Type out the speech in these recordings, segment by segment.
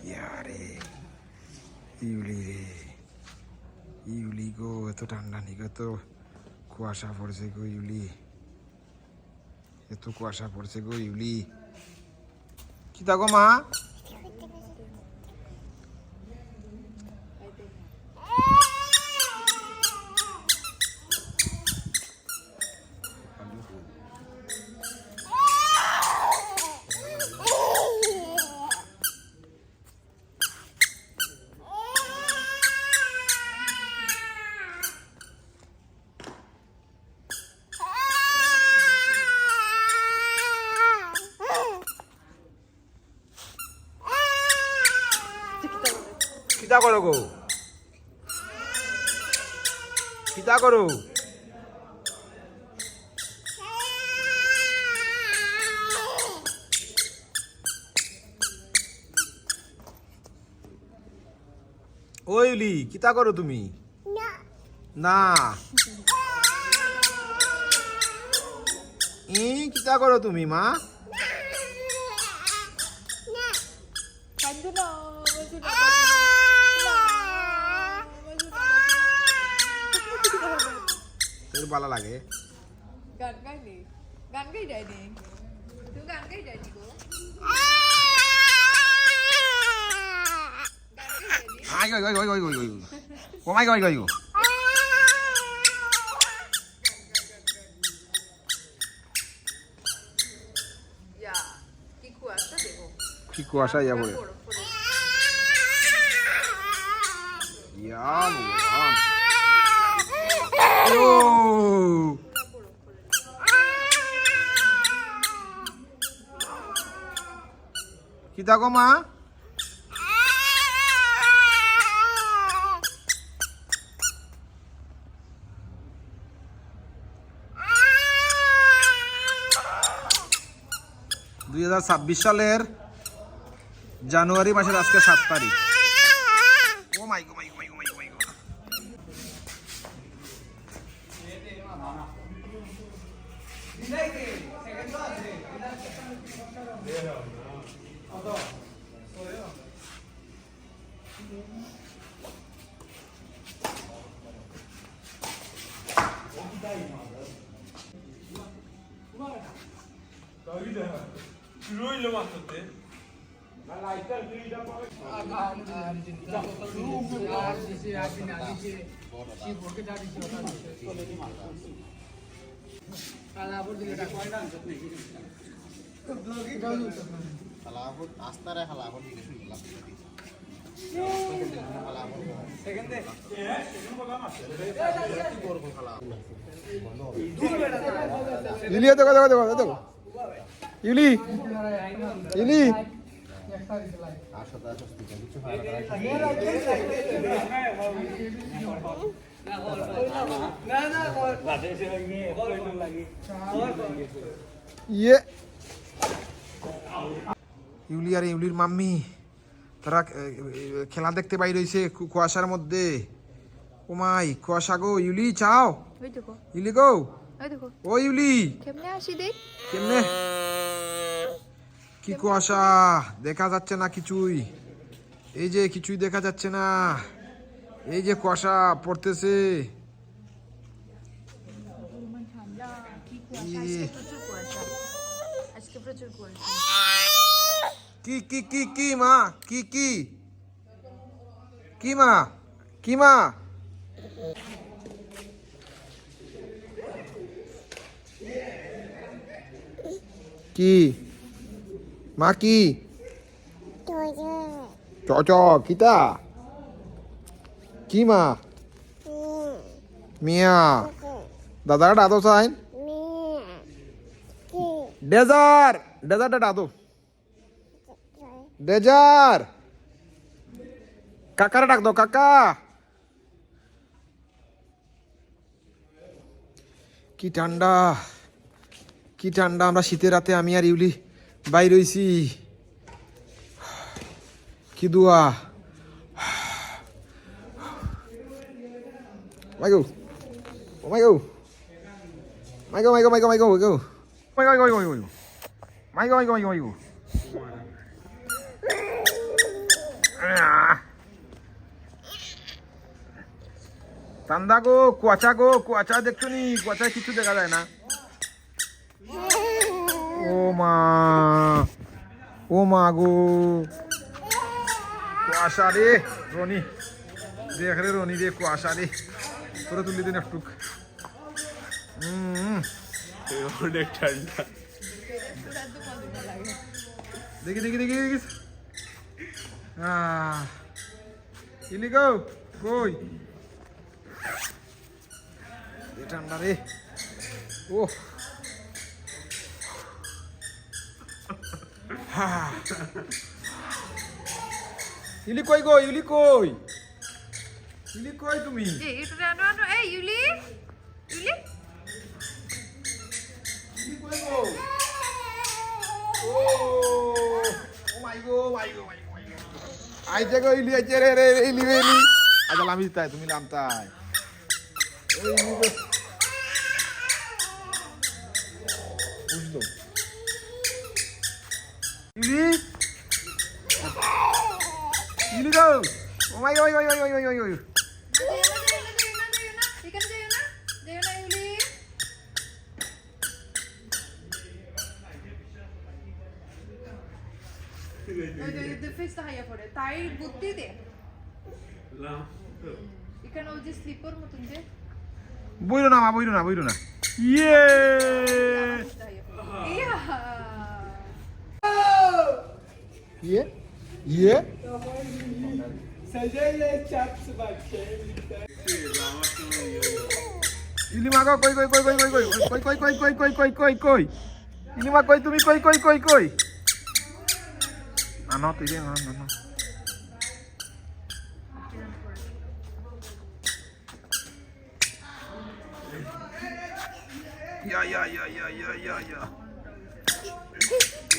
ইয়ারে ইউলি রে, ইউলি গো, এত ঠান্ডা নেই গো, এত কুয়াশা পড়ছে গো ইউলি, এত কুয়াশা পড়ছে গো ইউলি। কি তা গো মা? কিতা করো গো, কিতা করো? ওইলি কিতা করো তুমি? না কিতা করো তুমি মা? ভালো লাগে গান গাইনি, গান গাই যায়নি, তুই গান গাই যায়নি গো, আই গই গই গই গই গই ও মাই গই গই গো। ইয়া কি কুয়াশা দেখো, কি কুয়াশা ইয়া বলে ইয়া ভগবান। ও কি তা গো মা? সালের জানুয়ারি মাসের আজকে 7 তারিখ। ও মাই গো মাই গো মাই গো মাই গো মাই গো। ইউলি দেখো দেখো দেখো দেখো ইউলি ইউলি ইয়ে ইউলি আর ইউলির মাম্মি তারা খেলা দেখতে বাইরে হয়েছে কুয়াশার মধ্যে। ও মাই কুয়াশা গো ইউলি চাও ইউলি গো ও ইউলি কেমনে আসি দেখ, কেমনে কি কুয়াশা দেখা যাচ্ছে না কিছুই, এই যে কিছুই দেখা যাচ্ছে না, এই যে কুয়াশা পড়তেছে। কি কি কি কি মা কি কি কি মা কি মা কি মা কি চ চ কিতা কি মা মিয়া দাদার ডাদো সাইন ডেজার ডেজারটা ডাদো ডেজার কাকারা ডাক দাও কাকা। কি ঠান্ডা কি ঠান্ডা, আমরা শীতের রাতে আমি আর ইউলি বাইর হইছি। কি দুয়া Michael. Oh, Michael. Michael. Michael. তান্দা গো, কুয়াচা দেখছো নি? কুয়াচায় কিছু দেখা যায় না। ও মা গো, কুয়াশা রে রনি, দেখ রে রনি রে, কুয়াশা রে, তোরা তুলি দিন একটু। অনেক ঠান্ডা। দেখি ইলি গো, কই ঠান্ডা রে। ও ইলি কই গো, ইলি কই তুমি? এই ইউলি কই গো? ও মাই গো আইছে গো, ইলি আইছে রে ইলি আচ্ছা লামি তাই তুমি লাম তাই বুঝলো ইলি গো। ও মাই গো তাই বুদ্ধি দে এখানে ওই যে স্লিপার মতন যে বইরো না ইয়ে ইয়ে ইলিমা গো, কই ইলিমা কই তুমি, কই আনো তুই রে, না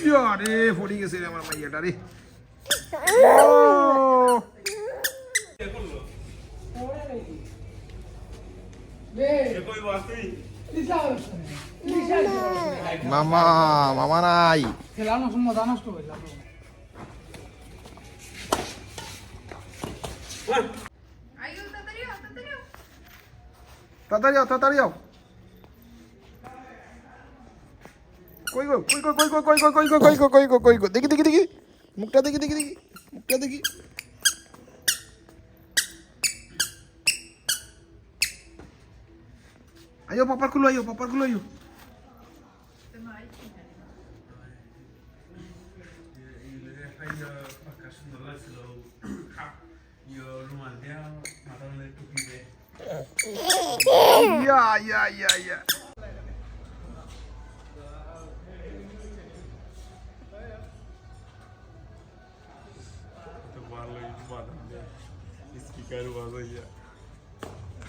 ইয়া রে ফড়ি গেছে রে আমার মাইয়াটা রে। মামা নাই তাড়াতাড়ি যাও। কই গো, দেখি মুখটা দেখি আইও পাপার খুলো ইয়া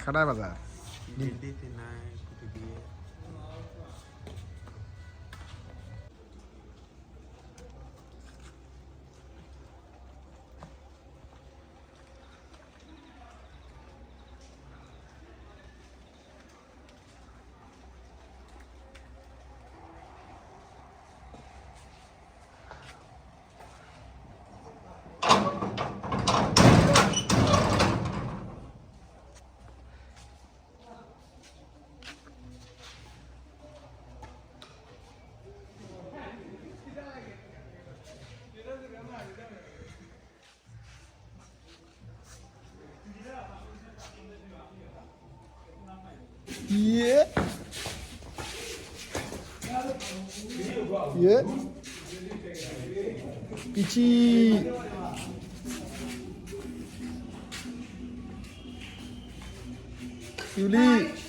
খাড়া বাজার Yeah. Pichi. Yuli.